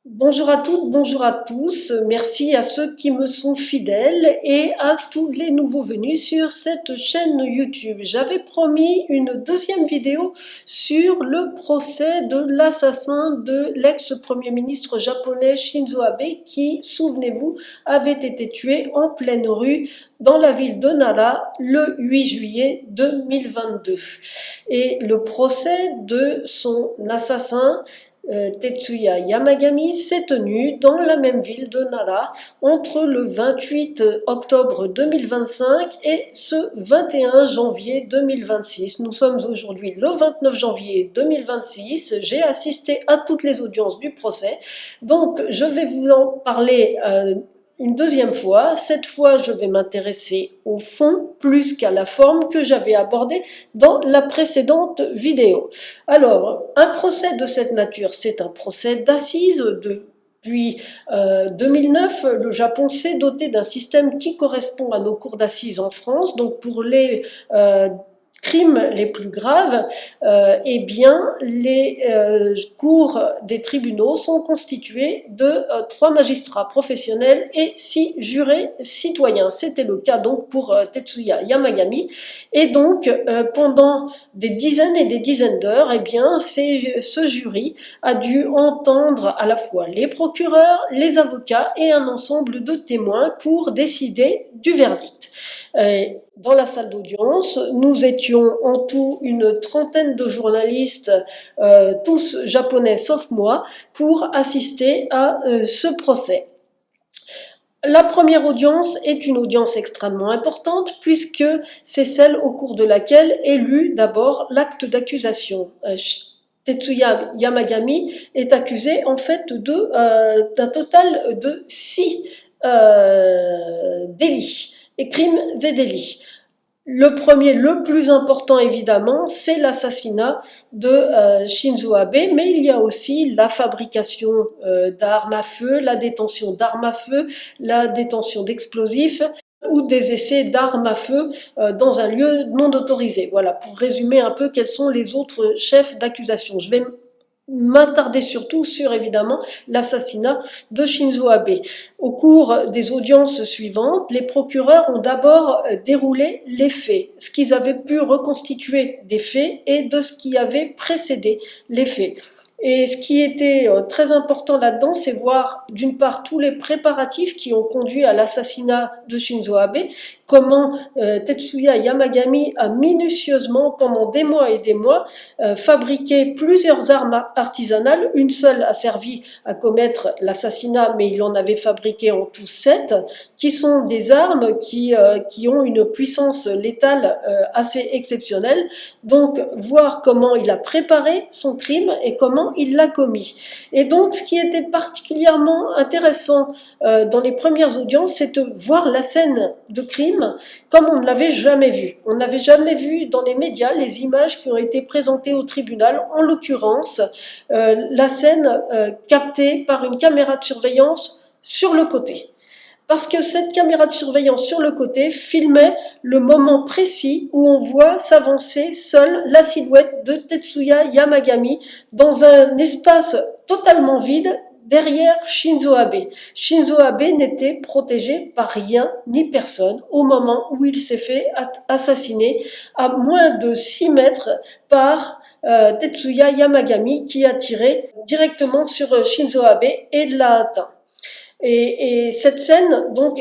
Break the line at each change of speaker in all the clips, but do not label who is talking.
Bonjour à toutes, bonjour à tous. Merci à ceux qui me sont fidèles et à tous les nouveaux venus sur cette chaîne YouTube. J'avais promis une deuxième vidéo sur le procès de l'assassin de l'ex-premier ministre japonais Shinzo Abe qui, souvenez-vous, avait été tué en pleine rue dans la ville de Nara le 8 juillet 2022. Et le procès de son assassin Tetsuya Yamagami s'est tenu dans la même ville de Nara entre le 28 octobre 2025 et ce 21 janvier 2026. Nous sommes aujourd'hui le 29 janvier 2026. J'ai assisté à toutes les audiences du procès, donc je vais vous en parler une deuxième fois. Cette fois, je vais m'intéresser au fond plus qu'à la forme que j'avais abordée dans la précédente vidéo. Alors, un procès de cette nature, c'est un procès d'assises. Depuis 2009, le Japon s'est doté d'un système qui correspond à nos cours d'assises en France. Donc, pour les crimes les plus graves, eh bien, les cours des tribunaux sont constitués de 3 magistrats professionnels et 6 jurés citoyens. C'était le cas donc pour Tetsuya Yamagami. Et donc, pendant des dizaines et des dizaines d'heures, eh bien, ce jury a dû entendre à la fois les procureurs, les avocats et un ensemble de témoins pour décider du verdict. Dans la salle d'audience, nous étions en tout une trentaine de journalistes, tous japonais sauf moi, pour assister à ce procès. La première audience est une audience extrêmement importante puisque c'est celle au cours de laquelle est lu d'abord l'acte d'accusation. Tetsuya Yamagami est accusé en fait d'un total de 6 délits et crimes et délits. Le premier, le plus important évidemment, c'est l'assassinat de Shinzo Abe, mais il y a aussi la fabrication d'armes à feu, la détention d'armes à feu, la détention d'explosifs ou des essais d'armes à feu dans un lieu non autorisé. Voilà, pour résumer un peu quels sont les autres chefs d'accusation. Je vais m'attarder surtout sur évidemment l'assassinat de Shinzo Abe. Au cours des audiences suivantes, les procureurs ont d'abord déroulé les faits, ce qu'ils avaient pu reconstituer des faits et de ce qui avait précédé les faits. Et ce qui était très important là-dedans, c'est voir d'une part tous les préparatifs qui ont conduit à l'assassinat de Shinzo Abe, comment Tetsuya Yamagami a minutieusement, pendant des mois et des mois, fabriqué plusieurs armes artisanales. Une seule a servi à commettre l'assassinat, mais il en avait fabriqué en tout 7, qui sont des armes qui ont une puissance létale assez exceptionnelle. Donc, voir comment il a préparé son crime et comment il l'a commis. Et donc, ce qui était particulièrement intéressant dans les premières audiences, c'est de voir la scène de crime comme on ne l'avait jamais vu. On n'avait jamais vu dans les médias les images qui ont été présentées au tribunal, en l'occurrence la scène captée par une caméra de surveillance sur le côté. Parce que cette caméra de surveillance sur le côté filmait le moment précis où on voit s'avancer seule la silhouette de Tetsuya Yamagami dans un espace totalement vide derrière Shinzo Abe. Shinzo Abe n'était protégé par rien ni personne au moment où il s'est fait assassiner à moins de 6 mètres par Tetsuya Yamagami qui a tiré directement sur Shinzo Abe et l'a atteint. Et cette scène donc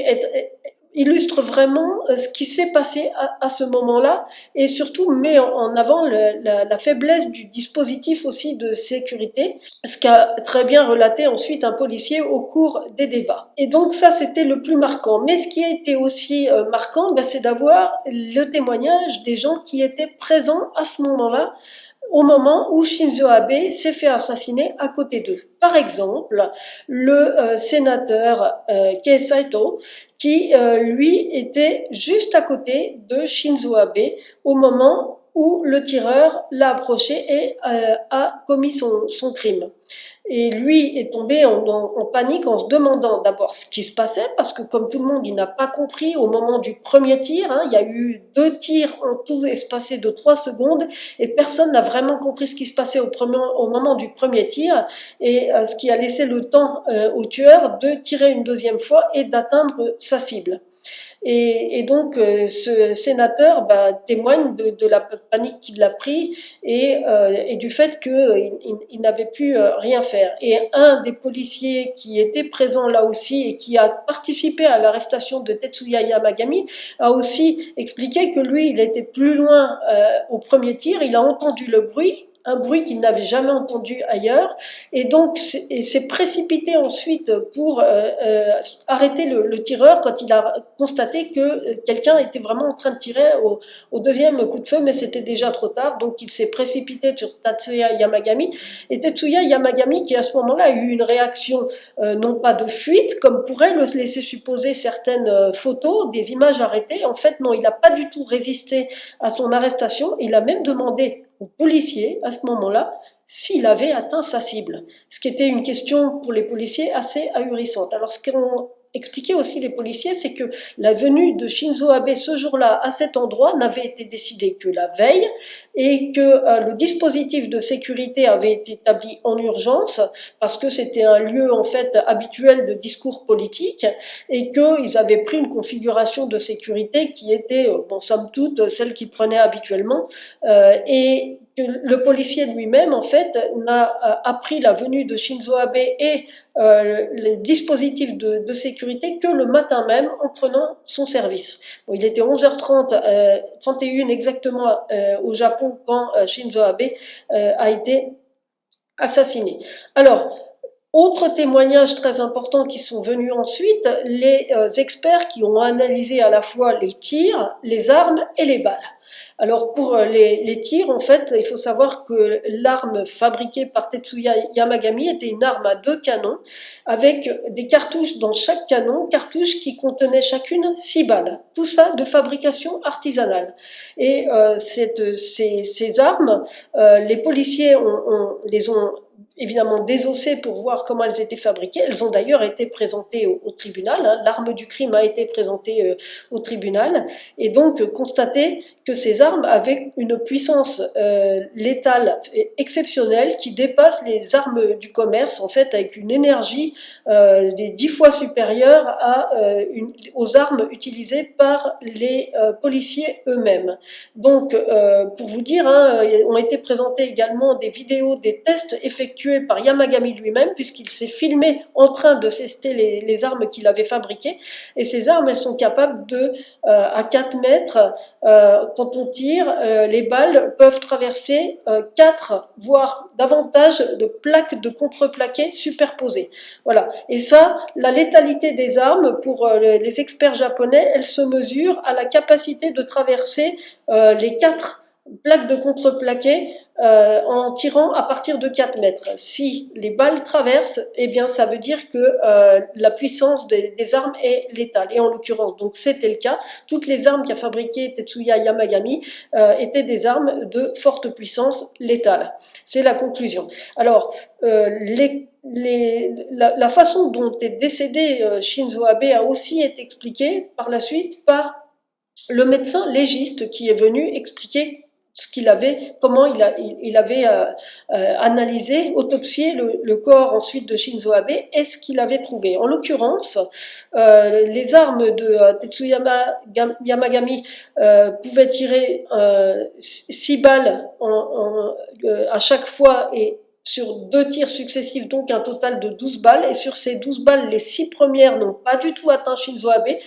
illustre vraiment ce qui s'est passé à ce moment-là et surtout met en avant la faiblesse du dispositif aussi de sécurité, ce qu'a très bien relaté ensuite un policier au cours des débats. Et donc ça, c'était le plus marquant. Mais ce qui a été aussi marquant, c'est d'avoir le témoignage des gens qui étaient présents à ce moment-là, au moment où Shinzo Abe s'est fait assassiner à côté d'eux. Par exemple, le sénateur Kei Saito, qui lui était juste à côté de Shinzo Abe au moment où le tireur l'a approché et a commis son crime. Et lui est tombé en panique en se demandant d'abord ce qui se passait, parce que comme tout le monde, il n'a pas compris au moment du premier tir, hein, il y a eu 2 tirs en tout espacés de 3 secondes, et personne n'a vraiment compris ce qui se passait au moment du premier tir, et ce qui a laissé le temps au tueur de tirer une deuxième fois et d'atteindre sa cible. Et donc, ce sénateur témoigne de la panique qu'il a pris et du fait qu'il n'avait pu rien faire. Et un des policiers qui était présent là aussi et qui a participé à l'arrestation de Tetsuya Yamagami a aussi expliqué que lui, il était plus loin au premier tir, il a entendu le bruit, un bruit qu'il n'avait jamais entendu ailleurs, et donc s'est précipité ensuite pour arrêter le tireur quand il a constaté que quelqu'un était vraiment en train de tirer au deuxième coup de feu, mais c'était déjà trop tard, donc il s'est précipité sur Tetsuya Yamagami, et Tetsuya Yamagami qui à ce moment-là a eu une réaction non pas de fuite, comme pourraient le laisser supposer certaines photos, des images arrêtées, en fait non, il n'a pas du tout résisté à son arrestation, il a même demandé au policier, à ce moment-là, s'il avait atteint sa cible. Ce qui était une question pour les policiers assez ahurissante. Alors, ce qu'ont expliqué aussi les policiers, c'est que la venue de Shinzo Abe ce jour-là à cet endroit n'avait été décidée que la veille et que le dispositif de sécurité avait été établi en urgence parce que c'était un lieu en fait habituel de discours politique et qu'ils avaient pris une configuration de sécurité qui était, bon, somme toute, celle qu'ils prenaient habituellement et que le policier lui-même, en fait, n'a appris la venue de Shinzo Abe et le dispositif de sécurité que le matin même en prenant son service. Bon, il était 11h30, 31 exactement au Japon quand Shinzo Abe a été assassiné. Alors, autre témoignage très important qui sont venus ensuite, les experts qui ont analysé à la fois les tirs, les armes et les balles. Alors pour les tirs, en fait, il faut savoir que l'arme fabriquée par Tetsuya Yamagami était une arme à 2 canons avec des cartouches dans chaque canon, cartouches qui contenaient chacune 6 balles. Tout ça de fabrication artisanale. Et ces armes, les policiers les ont évidemment désossées pour voir comment elles étaient fabriquées. Elles ont d'ailleurs été présentées au tribunal. Hein. L'arme du crime a été présentée au tribunal et donc constaté que ces armes avaient une puissance létale exceptionnelle qui dépasse les armes du commerce, en fait, avec une énergie des 10 fois supérieure aux armes utilisées par les policiers eux-mêmes. Donc, pour vous dire, hein, ont été présentées également des vidéos des tests effectués par Yamagami lui-même, puisqu'il s'est filmé en train de tester les armes qu'il avait fabriquées. Et ces armes, elles sont capables de, à 4 mètres, quand on tire, les balles peuvent traverser 4, voire davantage de plaques de contreplaqué superposées. Voilà. Et ça, la létalité des armes, pour les experts japonais, elle se mesure à la capacité de traverser les 4 plaques de contreplaqué en tirant à partir de 4 mètres. Si les balles traversent, eh bien ça veut dire que la puissance des armes est létale. Et en l'occurrence, donc c'était le cas. Toutes les armes qu'a fabriquées Tetsuya Yamagami étaient des armes de forte puissance létale. C'est la conclusion. Alors, la façon dont est décédé Shinzo Abe a aussi été expliquée par la suite par le médecin légiste qui est venu expliquer ce qu'il avait, comment il avait analysé, autopsié le corps ensuite de Shinzo Abe et ce qu'il avait trouvé. En l'occurrence, les armes de Tetsuya Yamagami pouvaient tirer 6 balles à chaque fois et sur 2 tirs successifs, donc un total de 12 balles. Et sur ces 12 balles, les 6 premières n'ont pas du tout atteint Shinzo Abe.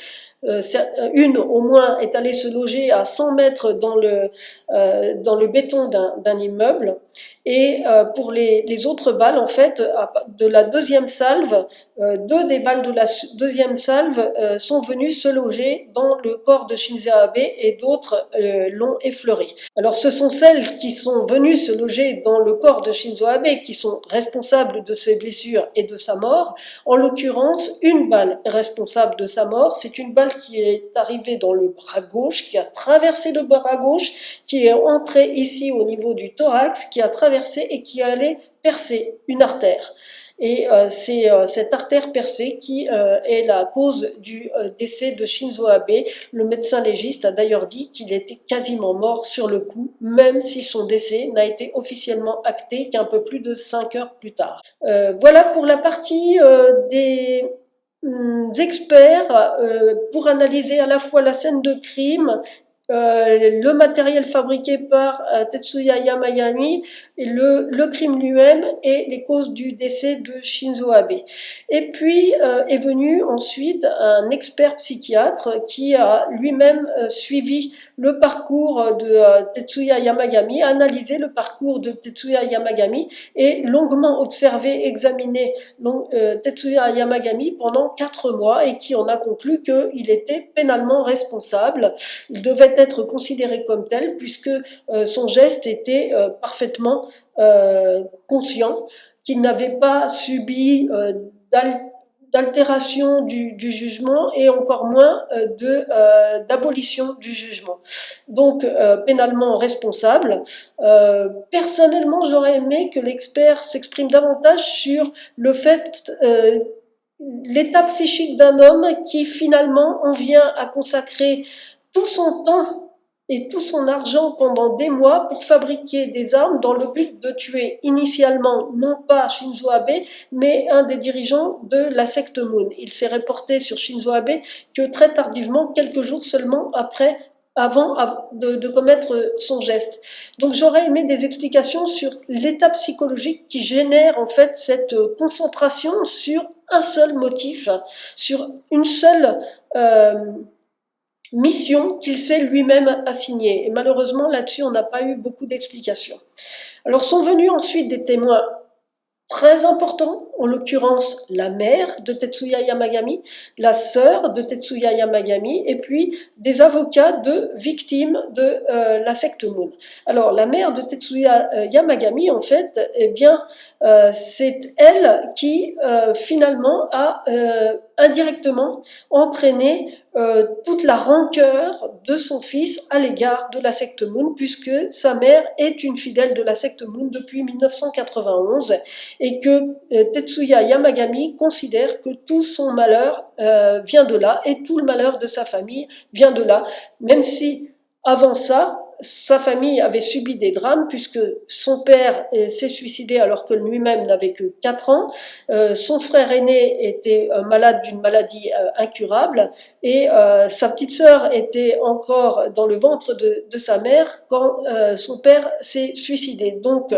Une au moins est allée se loger à 100 mètres dans le béton d'un immeuble. Et pour les autres balles, en fait, de la deuxième salve, 2 des balles de la deuxième salve sont venues se loger dans le corps de Shinzo Abe et d'autres l'ont effleuré. Alors ce sont celles qui sont venues se loger dans le corps de Shinzo Abe qui sont responsables de ses blessures et de sa mort. En l'occurrence, une balle est responsable de sa mort. C'est une balle qui est arrivée dans le bras gauche, qui a traversé le bras gauche, qui est entrée ici au niveau du thorax, qui a traversé et qui allait percer une artère. Et c'est cette artère percée qui est la cause du décès de Shinzo Abe. Le médecin légiste a d'ailleurs dit qu'il était quasiment mort sur le coup, même si son décès n'a été officiellement acté qu'un peu plus de 5 heures plus tard. Voilà pour la partie des experts pour analyser à la fois la scène de crime, le matériel fabriqué par Tetsuya Yamagami, et le crime lui-même et les causes du décès de Shinzo Abe. Et puis est venu ensuite un expert psychiatre qui a lui-même suivi le parcours de Tetsuya Yamagami, a analysé le parcours de Tetsuya Yamagami et longuement observé, examiné Tetsuya Yamagami pendant 4 mois et qui en a conclu qu'il était pénalement responsable. Il devait être considéré comme tel puisque son geste était parfaitement conscient, qu'il n'avait pas subi d'altération du jugement et encore moins d'abolition du jugement. Donc pénalement responsable. Personnellement, j'aurais aimé que l'expert s'exprime davantage sur le fait l'état psychique d'un homme qui finalement en vient à consacrer tout son temps et tout son argent pendant des mois pour fabriquer des armes dans le but de tuer initialement non pas Shinzo Abe mais un des dirigeants de la secte Moon. Il s'est reporté sur Shinzo Abe que très tardivement, quelques jours seulement avant de commettre son geste. Donc j'aurais aimé des explications sur l'état psychologique qui génère en fait cette concentration sur un seul motif, sur une seule mission qu'il s'est lui-même assignée. Et malheureusement, là-dessus, on n'a pas eu beaucoup d'explications. Alors sont venus ensuite des témoins très importants, en l'occurrence la mère de Tetsuya Yamagami, la sœur de Tetsuya Yamagami, et puis des avocats de victimes de la secte Moon. Alors la mère de Tetsuya Yamagami, en fait, eh bien, c'est elle qui finalement a indirectement entraîné toute la rancœur de son fils à l'égard de la secte Moon, puisque sa mère est une fidèle de la secte Moon depuis 1991 et que Tetsuya Yamagami considère que tout son malheur vient de là et tout le malheur de sa famille vient de là, même si avant ça, sa famille avait subi des drames puisque son père s'est suicidé alors que lui-même n'avait que 4 ans, son frère aîné était malade d'une maladie incurable et sa petite sœur était encore dans le ventre de sa mère quand son père s'est suicidé. Donc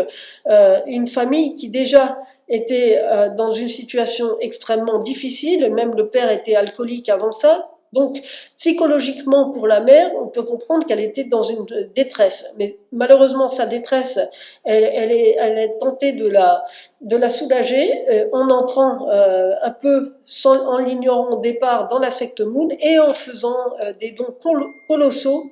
une famille qui déjà était dans une situation extrêmement difficile, même le père était alcoolique avant ça. Donc, psychologiquement, pour la mère, on peut comprendre qu'elle était dans une détresse. Mais malheureusement, sa détresse, elle est tentée de la soulager en entrant un peu, en l'ignorant au départ, dans la secte Moon et en faisant des dons colossaux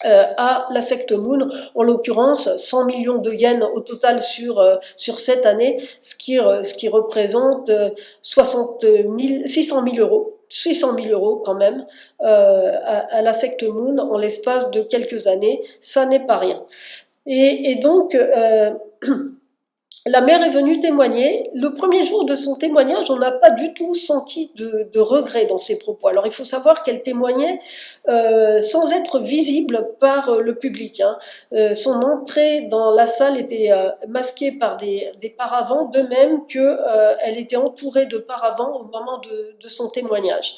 à la secte Moon, en l'occurrence 100 millions de yens au total sur cette année, ce qui représente 600 000 euros. 600 000 euros quand même à la secte Moon en l'espace de quelques années, ça n'est pas rien. Et donc la mère est venue témoigner. Le premier jour de son témoignage, on n'a pas du tout senti de regret dans ses propos. Alors il faut savoir qu'elle témoignait sans être visible par le public. Son entrée dans la salle était masquée par des paravents, de même qu'elle était entourée de paravents au moment de son témoignage.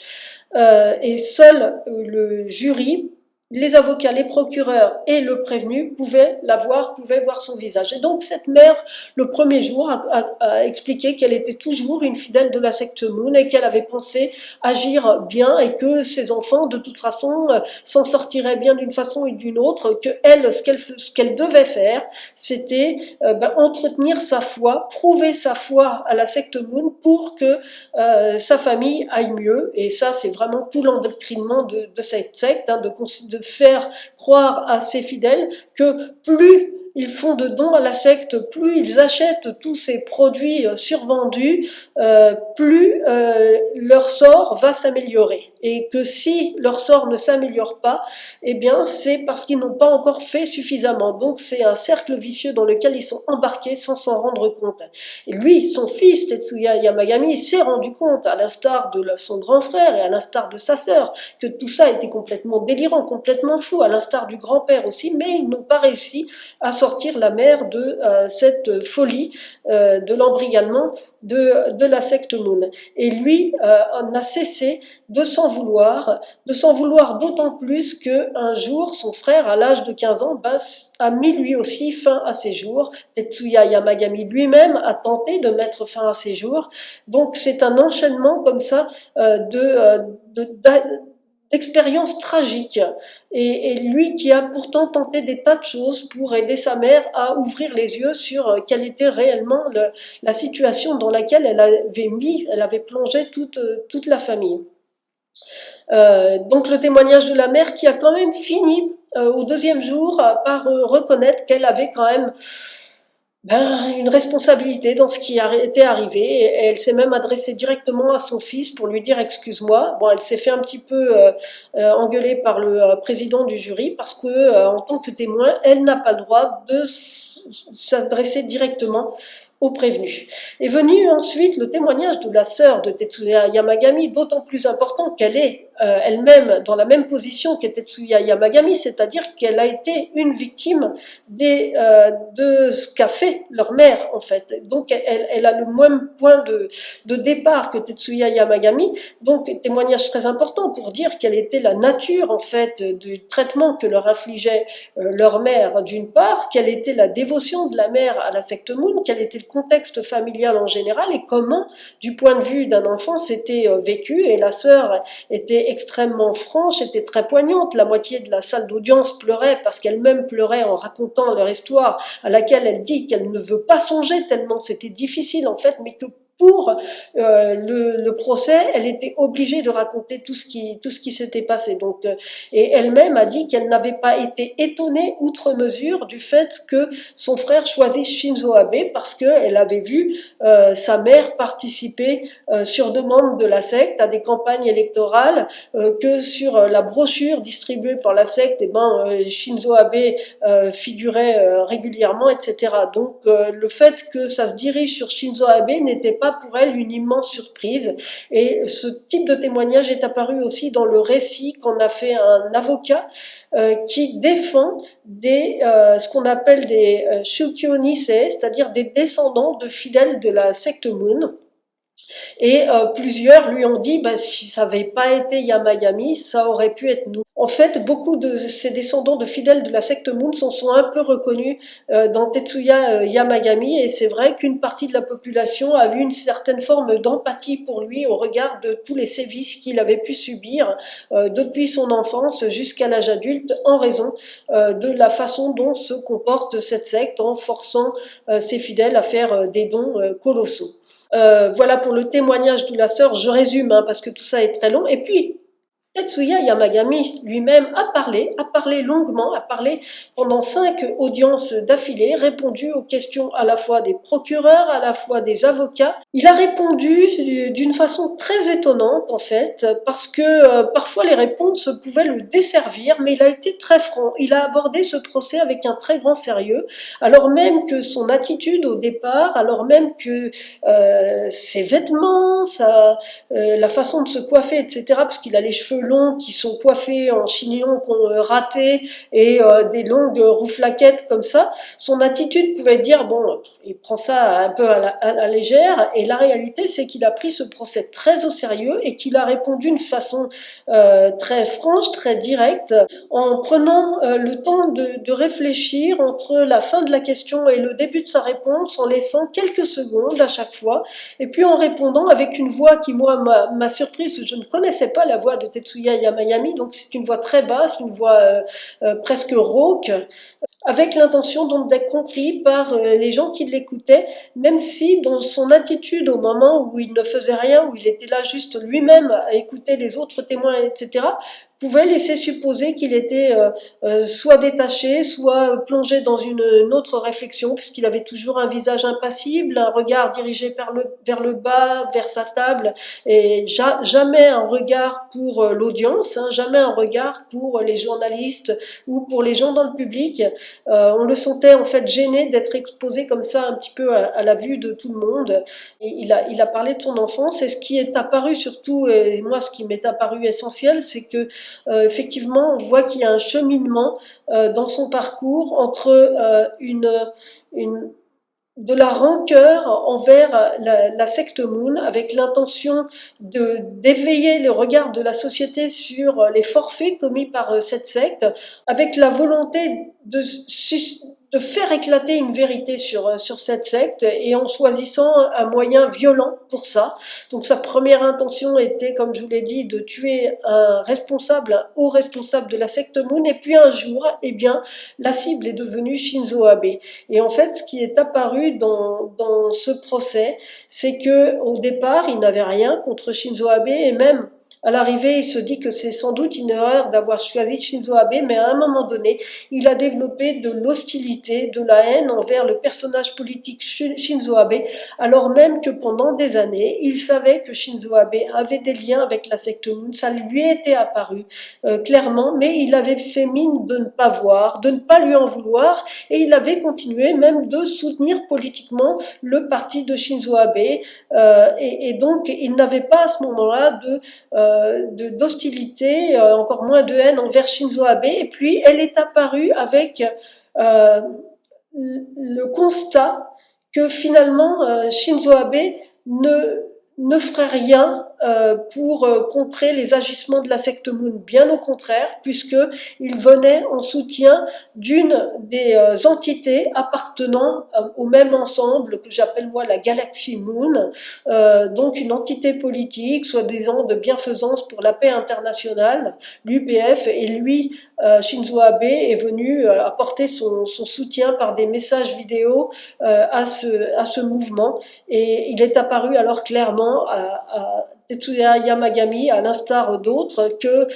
Et seul le jury, les avocats, les procureurs et le prévenu pouvaient voir son visage. Et donc cette mère, le premier jour, a expliqué qu'elle était toujours une fidèle de la secte Moon et qu'elle avait pensé agir bien et que ses enfants, de toute façon, s'en sortiraient bien d'une façon ou d'une autre, que elle, ce qu'elle devait faire, c'était entretenir sa foi, prouver sa foi à la secte Moon pour que sa famille aille mieux. Et ça, c'est vraiment tout l'endoctrinement de cette secte, de faire croire à ses fidèles que plus ils font de dons à la secte, plus ils achètent tous ces produits survendus, plus leur sort va s'améliorer. et que si leur sort ne s'améliore pas, eh bien c'est parce qu'ils n'ont pas encore fait suffisamment. Donc c'est un cercle vicieux dans lequel ils sont embarqués sans s'en rendre compte. Et lui, son fils Tetsuya Yamagami, s'est rendu compte, à l'instar de son grand frère et à l'instar de sa sœur, que tout ça était complètement délirant, complètement fou, à l'instar du grand-père aussi, mais ils n'ont pas réussi à sortir la mère de cette folie de l'embrigadement de la secte Moon. Et lui n'a cessé de s'en vouloir d'autant plus qu'un jour, son frère, à l'âge de 15 ans, a mis lui aussi fin à ses jours. Tetsuya Yamagami lui-même a tenté de mettre fin à ses jours. Donc c'est un enchaînement comme ça d'expériences tragiques. Et lui qui a pourtant tenté des tas de choses pour aider sa mère à ouvrir les yeux sur quelle était réellement la situation dans laquelle elle avait plongé toute la famille. Donc le témoignage de la mère qui a quand même fini au deuxième jour par reconnaître qu'elle avait quand même une responsabilité dans ce qui était arrivé, et elle s'est même adressée directement à son fils pour lui dire excuse-moi. Bon, elle s'est fait un petit peu engueuler par le président du jury parce que en tant que témoin, elle n'a pas le droit de s'adresser directement au prévenu. Est venu ensuite le témoignage de la sœur de Tetsuya Yamagami, d'autant plus important qu'elle est elle-même dans la même position que Tetsuya Yamagami, c'est-à-dire qu'elle a été une victime de ce qu'a fait leur mère en fait. Donc elle a le même point de départ que Tetsuya Yamagami, donc témoignage très important pour dire quelle était la nature en fait du traitement que leur infligeait leur mère d'une part, quelle était la dévotion de la mère à la secte Moon, quel était le contexte familial en général et comment, du point de vue d'un enfant, c'était vécu. Et la sœur était extrêmement franche, était très poignante. La moitié de la salle d'audience pleurait parce qu'elle-même pleurait en racontant leur histoire, à laquelle elle dit qu'elle ne veut pas songer tellement c'était difficile en fait, mais que pour le procès, elle était obligée de raconter tout ce qui s'était passé. Donc, et elle-même a dit qu'elle n'avait pas été étonnée outre mesure du fait que son frère choisisse Shinzo Abe parce qu'elle avait vu sa mère participer sur demande de la secte à des campagnes électorales, que sur la brochure distribuée par la secte, Shinzo Abe figurait régulièrement, etc. Donc le fait que ça se dirige sur Shinzo Abe n'était pas pour elle une immense surprise. Et ce type de témoignage est apparu aussi dans le récit qu'en a fait un avocat qui défend ce qu'on appelle des Shukyo Nisei, c'est-à-dire des descendants de fidèles de la secte Moon. Et plusieurs lui ont dit, si ça n'avait pas été Yamagami, ça aurait pu être nous. En fait, beaucoup de ces descendants de fidèles de la secte Moon s'en sont un peu reconnus dans Tetsuya Yamagami, et c'est vrai qu'une partie de la population a eu une certaine forme d'empathie pour lui au regard de tous les sévices qu'il avait pu subir depuis son enfance jusqu'à l'âge adulte en raison de la façon dont se comporte cette secte en forçant ses fidèles à faire des dons colossaux. Voilà pour le témoignage de la sœur, je résume parce que tout ça est très long. Et puis, Tetsuya Yamagami lui-même a parlé longuement, a parlé pendant 5 audiences d'affilée, répondu aux questions à la fois des procureurs, à la fois des avocats. Il a répondu d'une façon très étonnante en fait, parce que parfois les réponses pouvaient le desservir, mais il a été très franc. Il a abordé ce procès avec un très grand sérieux, alors même que son attitude au départ, alors même que ses vêtements, la façon de se coiffer, etc., parce qu'il a les cheveux longs qui sont coiffés en chignon raté et des longues rouflaquettes comme ça, son attitude pouvait dire il prend ça un peu à la légère, et la réalité c'est qu'il a pris ce procès très au sérieux et qu'il a répondu d'une façon très franche, très directe, en prenant le temps de réfléchir entre la fin de la question et le début de sa réponse, en laissant quelques secondes à chaque fois, et puis en répondant avec une voix qui moi m'a surprise. Je ne connaissais pas la voix de Tetsuya Yamagami, donc c'est une voix très basse, une voix presque rauque, avec l'intention donc d'être compris par les gens qui l'écoutaient, même si dans son attitude au moment où il ne faisait rien, où il était là juste lui-même à écouter les autres témoins, etc., pouvait laisser supposer qu'il était soit détaché, soit plongé dans une autre réflexion, puisqu'il avait toujours un visage impassible, un regard dirigé vers le bas, vers sa table, et jamais un regard pour l'audience, hein, jamais un regard pour les journalistes ou pour les gens dans le public. On le sentait en fait gêné d'être exposé comme ça un petit peu à la vue de tout le monde. Et il a parlé de son enfance, et ce qui est apparu surtout, et moi ce qui m'est apparu essentiel, c'est que effectivement on voit qu'il y a un cheminement dans son parcours entre une de la rancœur envers la secte Moon, avec l'intention d'éveiller le regard de la société sur les forfaits commis par cette secte, avec la volonté de faire éclater une vérité sur cette secte, et en choisissant un moyen violent pour ça. Donc sa première intention était, comme je vous l'ai dit, de tuer un haut responsable de la secte Moon, et puis un jour, eh bien, la cible est devenue Shinzo Abe. Et en fait, ce qui est apparu dans ce procès, c'est que au départ, il n'avait rien contre Shinzo Abe, et même à l'arrivée, il se dit que c'est sans doute une erreur d'avoir choisi Shinzo Abe, mais à un moment donné, il a développé de l'hostilité, de la haine envers le personnage politique Shinzo Abe, alors même que pendant des années, il savait que Shinzo Abe avait des liens avec la secte Moon, ça lui était apparu clairement, mais il avait fait mine de ne pas voir, de ne pas lui en vouloir, et il avait continué même de soutenir politiquement le parti de Shinzo Abe, et donc il n'avait pas à ce moment-là d'hostilité, encore moins de haine envers Shinzo Abe. Et puis elle est apparue avec le constat que finalement Shinzo Abe ne ferait rien pour contrer les agissements de la secte Moon, bien au contraire, puisqu'il venait en soutien d'une des entités appartenant au même ensemble que j'appelle moi la galaxie Moon, donc une entité politique, soi-disant de bienfaisance pour la paix internationale, l'UPF, et lui, Shinzo Abe, est venu apporter son soutien par des messages vidéo à ce mouvement, et il est apparu alors clairement à Tetsuya Yamagami, à l'instar d'autres, que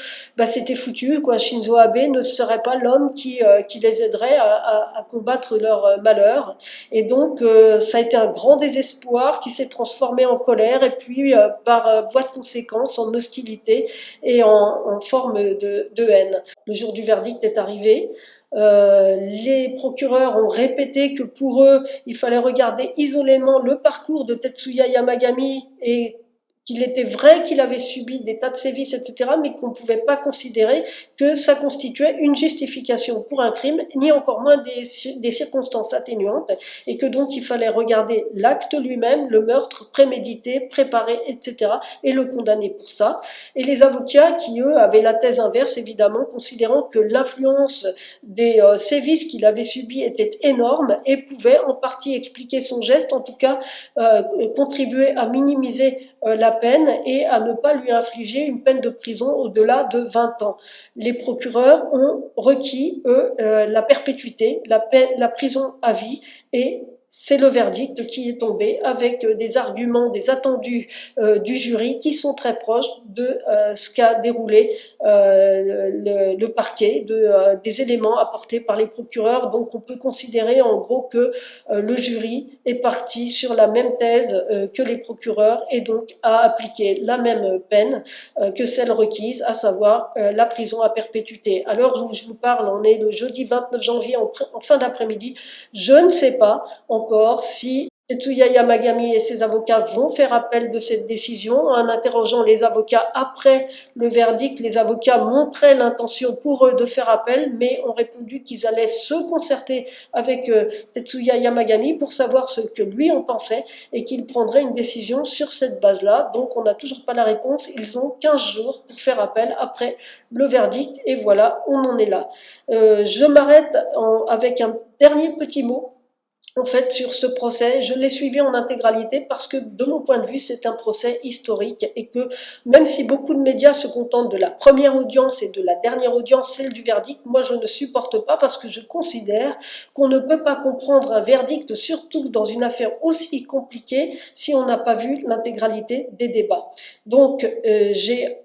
c'était foutu, quoi. Shinzo Abe ne serait pas l'homme qui les aiderait à combattre leur malheur. Et donc, ça a été un grand désespoir qui s'est transformé en colère, et puis par voie de conséquence en hostilité et en forme de haine. Le jour du verdict est arrivé. Les procureurs ont répété que pour eux, il fallait regarder isolément le parcours de Tetsuya Yamagami, et qu'il était vrai qu'il avait subi des tas de sévices, etc., mais qu'on ne pouvait pas considérer que ça constituait une justification pour un crime, ni encore moins des circonstances atténuantes, et que donc il fallait regarder l'acte lui-même, le meurtre prémédité, préparé, etc., et le condamner pour ça. Et les avocats qui, eux, avaient la thèse inverse, évidemment, considérant que l'influence des sévices qu'il avait subis était énorme et pouvait en partie expliquer son geste, en tout cas contribuer à minimiser la peine et à ne pas lui infliger une peine de prison au-delà de 20 ans. Les procureurs ont requis, eux, la perpétuité, la prison à vie, et c'est le verdict qui est tombé avec des arguments, des attendus du jury qui sont très proches de ce qu'a déroulé le parquet, des éléments apportés par les procureurs. Donc on peut considérer en gros que le jury est parti sur la même thèse que les procureurs, et donc a appliqué la même peine que celle requise, à savoir la prison à perpétuité. À l'heure où je vous parle, on est le jeudi 29 janvier en fin d'après-midi. Je ne sais pas encore si Tetsuya Yamagami et ses avocats vont faire appel de cette décision. En interrogeant les avocats après le verdict, les avocats montraient l'intention pour eux de faire appel, mais ont répondu qu'ils allaient se concerter avec Tetsuya Yamagami pour savoir ce que lui en pensait, et qu'ils prendraient une décision sur cette base-là. Donc on n'a toujours pas la réponse. Ils ont 15 jours pour faire appel après le verdict, et voilà, on en est là. Je m'arrête avec un dernier petit mot. En fait, sur ce procès, je l'ai suivi en intégralité parce que, de mon point de vue, c'est un procès historique, et que même si beaucoup de médias se contentent de la première audience et de la dernière audience, celle du verdict, moi je ne supporte pas, parce que je considère qu'on ne peut pas comprendre un verdict, surtout dans une affaire aussi compliquée, si on n'a pas vu l'intégralité des débats. Donc, j'ai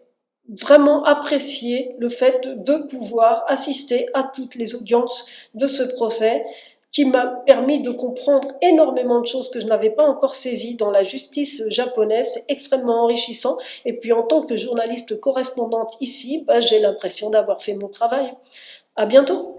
vraiment apprécié le fait de pouvoir assister à toutes les audiences de ce procès qui m'a permis de comprendre énormément de choses que je n'avais pas encore saisies dans la justice japonaise. C'est extrêmement enrichissant. Et puis en tant que journaliste correspondante ici, j'ai l'impression d'avoir fait mon travail. À bientôt.